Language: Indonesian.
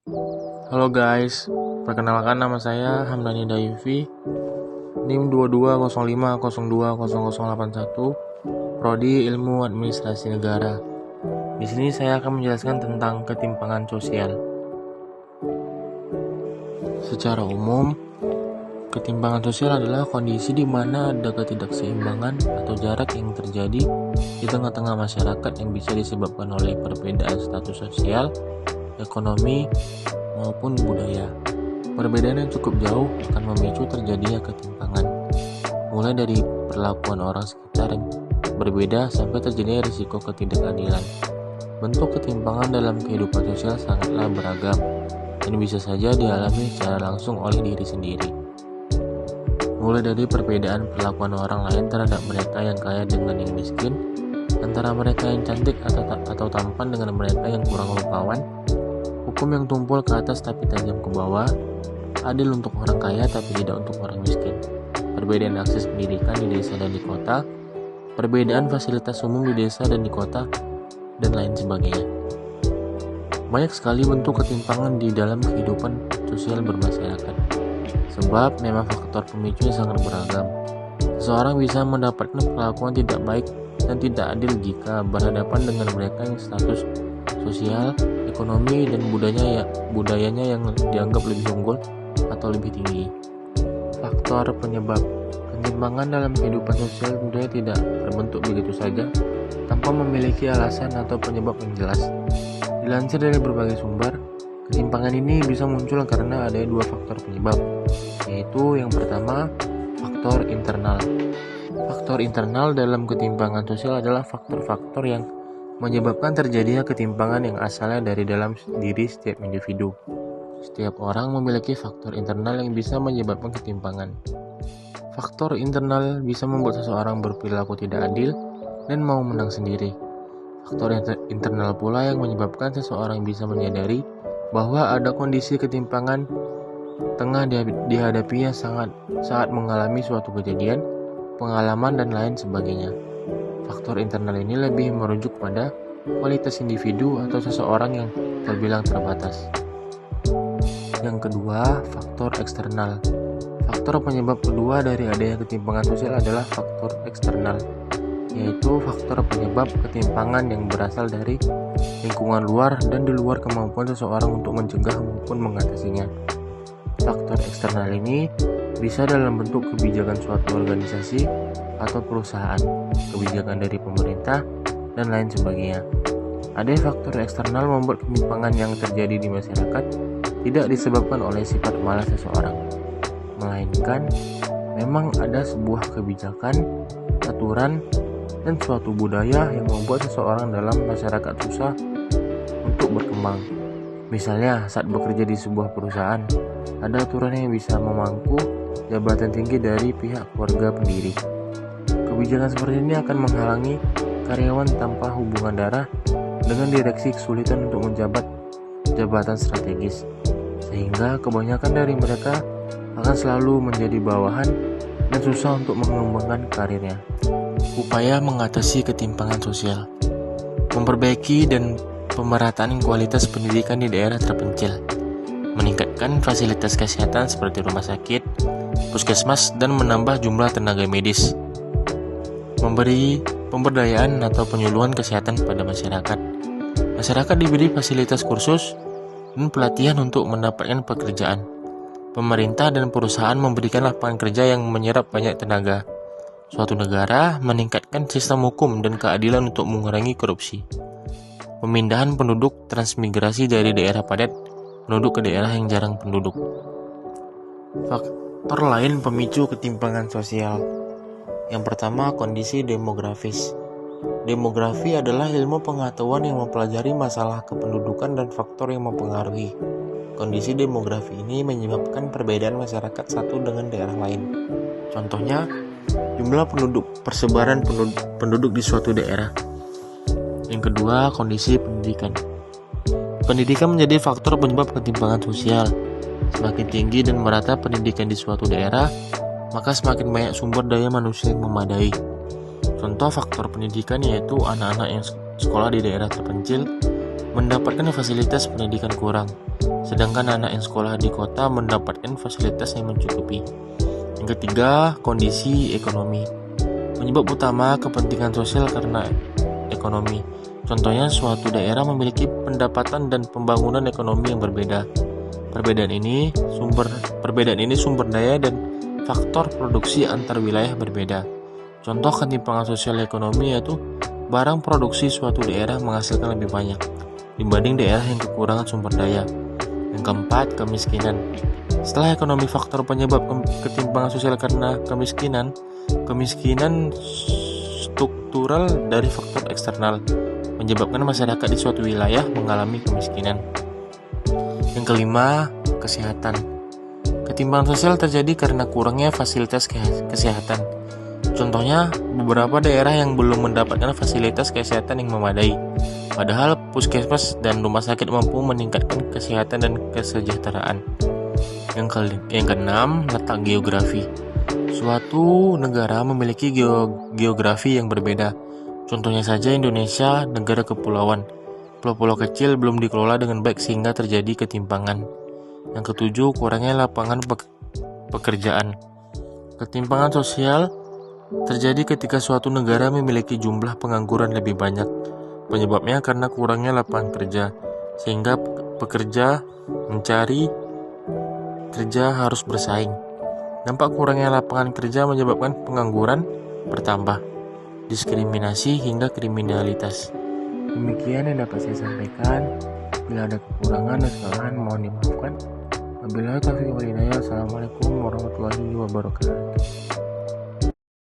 Halo guys, perkenalkan nama saya Hamdani Dayufi, NIM 2205020081, Prodi Ilmu Administrasi Negara. Di sini saya akan menjelaskan tentang ketimpangan sosial. Secara umum, ketimpangan sosial adalah kondisi di mana ada ketidakseimbangan atau jarak yang terjadi di tengah-tengah masyarakat yang bisa disebabkan oleh perbedaan status sosial, ekonomi, maupun budaya. Perbedaan yang cukup jauh akan memicu terjadinya ketimpangan, mulai dari perlakuan orang sekitar yang berbeda sampai terjadinya risiko ketidakadilan. Bentuk ketimpangan dalam kehidupan sosial sangatlah beragam dan bisa saja dialami secara langsung oleh diri sendiri. Mulai dari perbedaan perlakuan orang lain terhadap mereka yang kaya dengan yang miskin, antara mereka yang cantik atau tampan dengan mereka yang kurang rupawan, hukum yang tumpul ke atas tapi tajam ke bawah, adil untuk orang kaya tapi tidak untuk orang miskin, perbedaan akses pendidikan di desa dan di kota, perbedaan fasilitas umum di desa dan di kota, dan lain sebagainya. Banyak sekali bentuk ketimpangan di dalam kehidupan sosial bermasyarakat, sebab memang faktor pemicunya sangat beragam. Seseorang bisa mendapatkan perlakuan tidak baik dan tidak adil jika berhadapan dengan mereka yang status sosial, ekonomi, dan budayanya yang dianggap lebih unggul atau lebih tinggi. Faktor penyebab ketimpangan dalam kehidupan sosial tentunya tidak terbentuk begitu saja tanpa memiliki alasan atau penyebab yang jelas. Dilansir dari berbagai sumber, ketimpangan ini bisa muncul karena ada dua faktor penyebab, yaitu yang pertama, faktor internal. Faktor internal dalam ketimpangan sosial adalah faktor-faktor yang menyebabkan terjadinya ketimpangan yang asalnya dari dalam diri setiap individu. Setiap orang memiliki faktor internal yang bisa menyebabkan ketimpangan. Faktor internal bisa membuat seseorang berperilaku tidak adil dan mau menang sendiri. Faktor internal pula yang menyebabkan seseorang bisa menyadari bahwa ada kondisi ketimpangan tengah dihadapinya saat mengalami suatu kejadian, pengalaman, dan lain sebagainya. Faktor internal ini lebih merujuk pada kualitas individu atau seseorang yang terbilang terbatas. Yang kedua, faktor eksternal. Faktor penyebab kedua dari adanya ketimpangan sosial adalah faktor eksternal, yaitu faktor penyebab ketimpangan yang berasal dari lingkungan luar dan di luar kemampuan seseorang untuk mencegah maupun mengatasinya. Faktor eksternal ini bisa dalam bentuk kebijakan suatu organisasi atau perusahaan, kebijakan dari pemerintah, dan lain sebagainya. Ada faktor eksternal membuat ketimpangan yang terjadi di masyarakat tidak disebabkan oleh sifat malas seseorang, melainkan memang ada sebuah kebijakan, aturan, dan suatu budaya yang membuat seseorang dalam masyarakat susah untuk berkembang. Misalnya, saat bekerja di sebuah perusahaan, ada aturan yang bisa memangku jabatan tinggi dari pihak keluarga pendiri. Kebijakan seperti ini akan menghalangi karyawan tanpa hubungan darah dengan direksi kesulitan untuk menjabat jabatan strategis, sehingga kebanyakan dari mereka akan selalu menjadi bawahan dan susah untuk mengembangkan karirnya. Upaya mengatasi ketimpangan sosial: memperbaiki dan pemerataan kualitas pendidikan di daerah terpencil, meningkatkan fasilitas kesehatan seperti rumah sakit, puskesmas, dan menambah jumlah tenaga medis, memberi pemberdayaan atau penyuluhan kesehatan pada masyarakat. Masyarakat diberi fasilitas kursus dan pelatihan untuk mendapatkan pekerjaan. Pemerintah dan perusahaan memberikan lapangan kerja yang menyerap banyak tenaga. Suatu negara meningkatkan sistem hukum dan keadilan untuk mengurangi korupsi. Pemindahan penduduk transmigrasi dari daerah padat penduduk ke daerah yang jarang penduduk. Faktor lain pemicu ketimpangan sosial. Yang pertama, kondisi demografis. Demografi adalah ilmu pengetahuan yang mempelajari masalah kependudukan dan faktor yang mempengaruhi. Kondisi demografi ini menyebabkan perbedaan masyarakat satu dengan daerah lain. Contohnya, jumlah penduduk, persebaran penduduk di suatu daerah. Yang kedua, kondisi pendidikan. Pendidikan menjadi faktor penyebab ketimpangan sosial. Semakin tinggi dan merata pendidikan di suatu daerah, maka semakin banyak sumber daya manusia yang memadai. Contoh faktor pendidikan yaitu anak-anak yang sekolah di daerah terpencil mendapatkan fasilitas pendidikan kurang, sedangkan anak yang sekolah di kota mendapatkan fasilitas yang mencukupi. Yang ketiga, kondisi ekonomi. Penyebab utama kepentingan sosial karena ekonomi. Contohnya, suatu daerah memiliki pendapatan dan pembangunan ekonomi yang berbeda. Perbedaan ini sumber daya dan faktor produksi antar wilayah berbeda. Contoh ketimpangan sosial ekonomi yaitu barang produksi suatu daerah menghasilkan lebih banyak dibanding daerah yang kekurangan sumber daya. Yang keempat, kemiskinan. Setelah ekonomi, faktor penyebab ketimpangan sosial karena kemiskinan struktural dari faktor eksternal menyebabkan masyarakat di suatu wilayah mengalami kemiskinan. Yang kelima, kesehatan. Ketimpangan sosial terjadi karena kurangnya fasilitas kesehatan. Contohnya, beberapa daerah yang belum mendapatkan fasilitas kesehatan yang memadai, padahal puskesmas dan rumah sakit mampu meningkatkan kesehatan dan kesejahteraan. Yang keenam, letak geografi. Suatu negara memiliki geografi yang berbeda. Contohnya saja Indonesia, negara kepulauan. Pulau-pulau kecil belum dikelola dengan baik sehingga terjadi ketimpangan. Yang ketujuh, kurangnya lapangan pekerjaan. Ketimpangan sosial terjadi ketika suatu negara memiliki jumlah pengangguran lebih banyak. Penyebabnya karena kurangnya lapangan kerja, sehingga pekerja mencari kerja harus bersaing. Dampak kurangnya lapangan kerja menyebabkan pengangguran bertambah, diskriminasi hingga kriminalitas. Demikian yang dapat saya sampaikan. Bila ada kekurangan dan kesalahan mohon dimaafkan. Wabillahi taufiq wal hidayah. Assalamualaikum warahmatullahi wabarakatuh.